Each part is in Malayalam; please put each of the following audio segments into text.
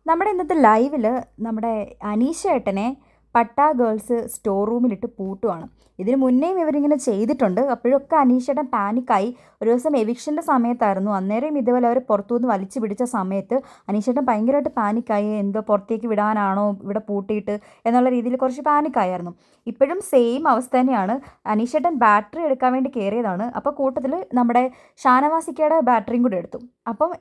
നമ്മുടെ ഇന്നത്തെ ലൈവിൽ നമ്മുടെ അനീഷ ഏട്ടനെ പട്ടാ ഗേൾസ് സ്റ്റോർ റൂമിലിട്ട് പൂട്ടുവാണ്. ഇതിന് മുന്നേയും ഇവരിങ്ങനെ ചെയ്തിട്ടുണ്ട്. അപ്പോഴൊക്കെ അനീഷേട്ടൻ പാനിക്കായി. ഒരു ദിവസം എവിക്ഷൻ്റെ സമയത്തായിരുന്നു. അന്നേരം ഇതുപോലെ അവർ പുറത്തുനിന്ന് വലിച്ചു പിടിച്ച സമയത്ത് അനീഷേട്ടൻ ഭയങ്കരമായിട്ട് പാനിക്കായി. എന്തോ പുറത്തേക്ക് വിടാനാണോ ഇവിടെ പൂട്ടിയിട്ട് എന്നുള്ള രീതിയിൽ കുറച്ച് പാനിക്കായിരുന്നു. ഇപ്പോഴും സെയിം അവസ്ഥ തന്നെയാണ്. അനീഷേട്ടൻ ബാറ്ററി എടുക്കാൻ വേണ്ടി കയറിയതാണ്. അപ്പോൾ കൂട്ടത്തിൽ നമ്മുടെ ഷാനവാസിക്കയുടെ ബാറ്ററിയും കൂടി എടുത്തു. അപ്പം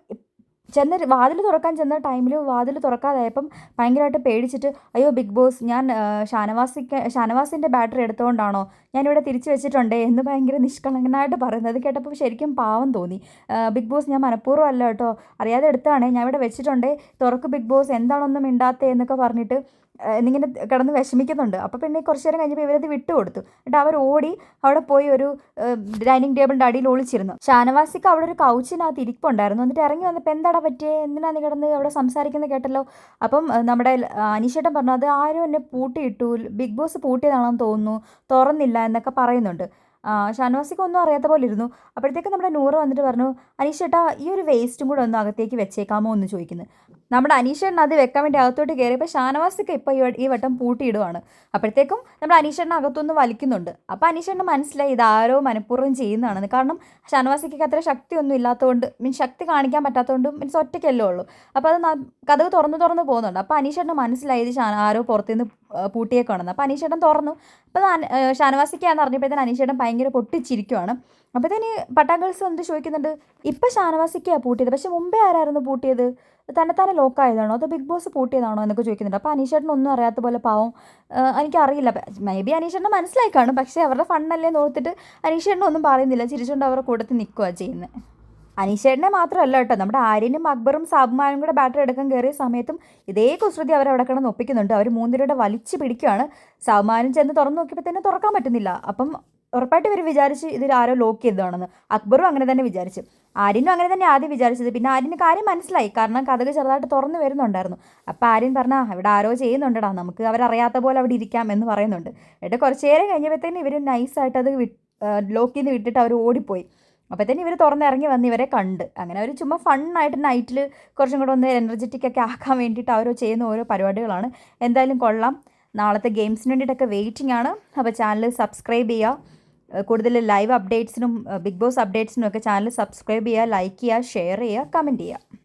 വാതിൽ തുറക്കാൻ ചെന്ന ടൈമിൽ വാതിൽ തുറക്കാതായപ്പം ഭയങ്കരമായിട്ട് പേടിച്ചിട്ട്, അയ്യോ ബിഗ് ബോസ്, ഞാൻ ഷാനവാസിൻ്റെ ബാറ്ററി എടുത്തുകൊണ്ടാണോ ഞാനിവിടെ തിരിച്ചു വെച്ചിട്ടുണ്ടേ എന്ന് ഭയങ്കര നിഷ്കളങ്കനായിട്ട് പറയുന്നത്. അത് കേട്ടപ്പോൾ ശരിക്കും പാവം തോന്നി. ബിഗ് ബോസ്, ഞാൻ മനഃപൂർവ്വം അല്ല കേട്ടോ, അറിയാതെ എടുത്തതാണേ, ഞാൻ ഇവിടെ വെച്ചിട്ടുണ്ടേ, തുറക്ക് ബിഗ് ബോസ്, എന്താണൊന്നും മിണ്ടാത്തേ എന്നൊക്കെ പറഞ്ഞിട്ട് എന്നിങ്ങനെ കിടന്ന് വിഷമിക്കുന്നുണ്ട്. അപ്പോൾ പിന്നെ കുറച്ച് നേരം കഴിഞ്ഞപ്പോൾ ഇവരത് വിട്ടുകൊടുത്തു. എന്നിട്ട് അവർ ഓടി അവിടെ പോയി ഒരു ഡൈനിങ് ടേബിളിൻ്റെ അടിയിൽ ഒളിച്ചിരുന്നു. ഷാനവാസിക്ക് അവിടെ ഒരു കൗച്ചിനകത്ത് ഇരിപ്പുണ്ടായിരുന്നു. എന്നിട്ട് ഇറങ്ങി വന്നപ്പോൾ എന്താടാ പറ്റിയേ, എന്തിനാണ് നീ കിടന്ന് അവിടെ സംസാരിക്കുന്നത് കേട്ടല്ലോ. അപ്പം നമ്മുടെ അനീഷേട്ടൻ പറഞ്ഞു, അത് ആരും എന്നെ പൂട്ടിയിട്ടു, ബിഗ് ബോസ് പൂട്ടിയതാണെന്ന് തോന്നുന്നു, തുറന്നില്ല എന്നൊക്കെ പറയുന്നുണ്ട്. ഷാനവാസിക്ക് ഒന്നും അറിയാത്ത പോലെ ഇരുന്നു. അപ്പോഴത്തേക്കും നമ്മുടെ നൂറ് വന്നിട്ട് പറഞ്ഞു, അനീഷേട്ടാ ഈ ഒരു വേസ്റ്റും കൂടെ ഒന്ന് അകത്തേക്ക് വെച്ചേക്കാമോ എന്ന് ചോദിക്കുന്നത്. നമ്മുടെ അനീഷേട്ടൻ അത് വെക്കാൻ വേണ്ടി അകത്തോട്ട് കയറിയപ്പോൾ ഷാനവാസിക്ക് ഇപ്പോൾ ഈ വട്ടം പൂട്ടിയിടുവാണ്. അപ്പോഴത്തേക്കും നമ്മുടെ അനീഷേട്ടൻ അകത്തുനിന്ന് വലിക്കുന്നുണ്ട്. അപ്പോൾ അനീഷേട്ടന് മനസ്സിലായി ഇതാരോ മനഃപൂർവ്വം ചെയ്യുന്നതാണെന്ന്. കാരണം ഷാനവാസിക്ക് അത്ര ശക്തിയൊന്നും ഇല്ലാത്തതുകൊണ്ട്, ശക്തി കാണിക്കാൻ പറ്റാത്തതുകൊണ്ട്, ഒറ്റയ്ക്കല്ലേ ഉള്ളൂ. അപ്പോൾ അത് കതക് തുറന്ന് പോകുന്നുണ്ട്. അപ്പോൾ അനീഷേട്ടന് മനസ്സിലായി ഇത് ആരോ പുറത്തുനിന്ന് പൂട്ടിയേക്കാണെന്ന്. അപ്പോൾ അനീഷേട്ടൻ തുറന്നു. അപ്പോൾ ഷാനവാസിക്കാന്ന് അറിഞ്ഞപ്പോഴത്തേന് അനീഷേട്ടൻ ഭയങ്കര പൊട്ടിച്ചിരിക്കുവാണ്. അപ്പോഴത്തേന് പട്ടാ ഗേൾസ് വന്നിട്ട് ചോദിക്കുന്നുണ്ട്, ഇപ്പം ഷാനവാസിക്കാണ് പൂട്ടിയത്, പക്ഷെ മുമ്പേ ആരായിരുന്നു പൂട്ടിയത്, തന്നെത്താനെ ലോക്കായതാണോ അതോ ബിഗ് ബോസ് പൂട്ടിയതാണോ എന്നൊക്കെ ചോദിക്കുന്നുണ്ട്. അപ്പോൾ അനീഷേട്ടൻ ഒന്നും അറിയാത്ത പോലെ പാവം, എനിക്കറിയില്ല, മേ ബി അനീഷേട്ടന് മനസ്സിലായി കാണും, പക്ഷേ അവരുടെ ഫണ്ണല്ലേ നോർത്തിട്ട് അനീഷേട്ടനൊന്നും പറയുന്നില്ല, ചിരിച്ചുകൊണ്ട് അവരുടെ കൂട്ടത്തിൽ നിൽക്കുകയാണ് ചെയ്യുന്നത്. അനീഷേട്ടനെ മാത്രമല്ല കേട്ടോ, നമ്മുടെ ആര്യനും അക്ബറും സാബുമാനും കൂടെ ബാറ്ററി എടുക്കാൻ കയറിയ സമയത്തും ഇതേ കുസൃതി അവരവിടെ കിടന്ന് ഒപ്പിക്കുന്നുണ്ട്. അവർ മൂന്നിലൂടെ വലിച്ചു പിടിക്കുകയാണ്. സാബുമാനും ചെന്ന് തുറന്നു നോക്കിയപ്പോൾ തന്നെ തുറക്കാൻ പറ്റുന്നില്ല. അപ്പം ഉറപ്പായിട്ട് ഇവർ വിചാരിച്ച് ഇതിൽ ആരോ ലോക്ക് ചെയ്തതാണെന്ന്. അക്ബറും അങ്ങനെ തന്നെ വിചാരിച്ചു. ആര്യനും അങ്ങനെ തന്നെ ആദ്യം വിചാരിച്ചത്. പിന്നെ ആര്യന് കാര്യം മനസ്സിലായി, കാരണം കതക് ചെറുതായിട്ട് തുറന്നു വരുന്നുണ്ടായിരുന്നു. അപ്പോൾ ആര്യൻ പറഞ്ഞാൽ ഇവിടെ ആരോ ചെയ്യുന്നുണ്ടടാ, നമുക്ക് അവരറിയാത്ത പോലെ അവിടെ ഇരിക്കാം എന്ന് പറയുന്നുണ്ട്. എന്നിട്ട് കുറച്ച് നേരം കഴിഞ്ഞപ്പോഴത്തേന് ഇവർ നൈസായിട്ട് അത് ലോക്ക് ചെയ്ത് വിട്ടിട്ട് അവർ ഓടിപ്പോയി. അപ്പോഴത്തേന് ഇവർ തുറന്നിറങ്ങി വന്ന് ഇവരെ കണ്ട്. അങ്ങനെ അവർ ചുമ്മാ ഫണ്ണായിട്ട് നൈറ്റിൽ കുറച്ചും കൂടെ ഒന്ന് എനർജറ്റിക് ഒക്കെ ആക്കാൻ വേണ്ടിയിട്ട് അവർ ചെയ്യുന്ന ഓരോ പരിപാടികളാണ്. എന്തായാലും കൊള്ളാം. നാളത്തെ ഗെയിംസിന് വേണ്ടിയിട്ടൊക്കെ വെയിറ്റിംഗ് ആണ്. അപ്പോൾ ചാനൽ സബ്സ്ക്രൈബ് ചെയ്യുക. കൂടുതൽ ലൈവ് അപ്ഡേറ്റ്സിനും ബിഗ് ബോസ് അപ്ഡേറ്റ്സിനും ഒക്കെ ചാനൽ സബ്സ്ക്രൈബ് ചെയ്യുക, ലൈക്ക് ചെയ്യുക, ഷെയർ ചെയ്യുക, കമൻറ്റ് ചെയ്യുക.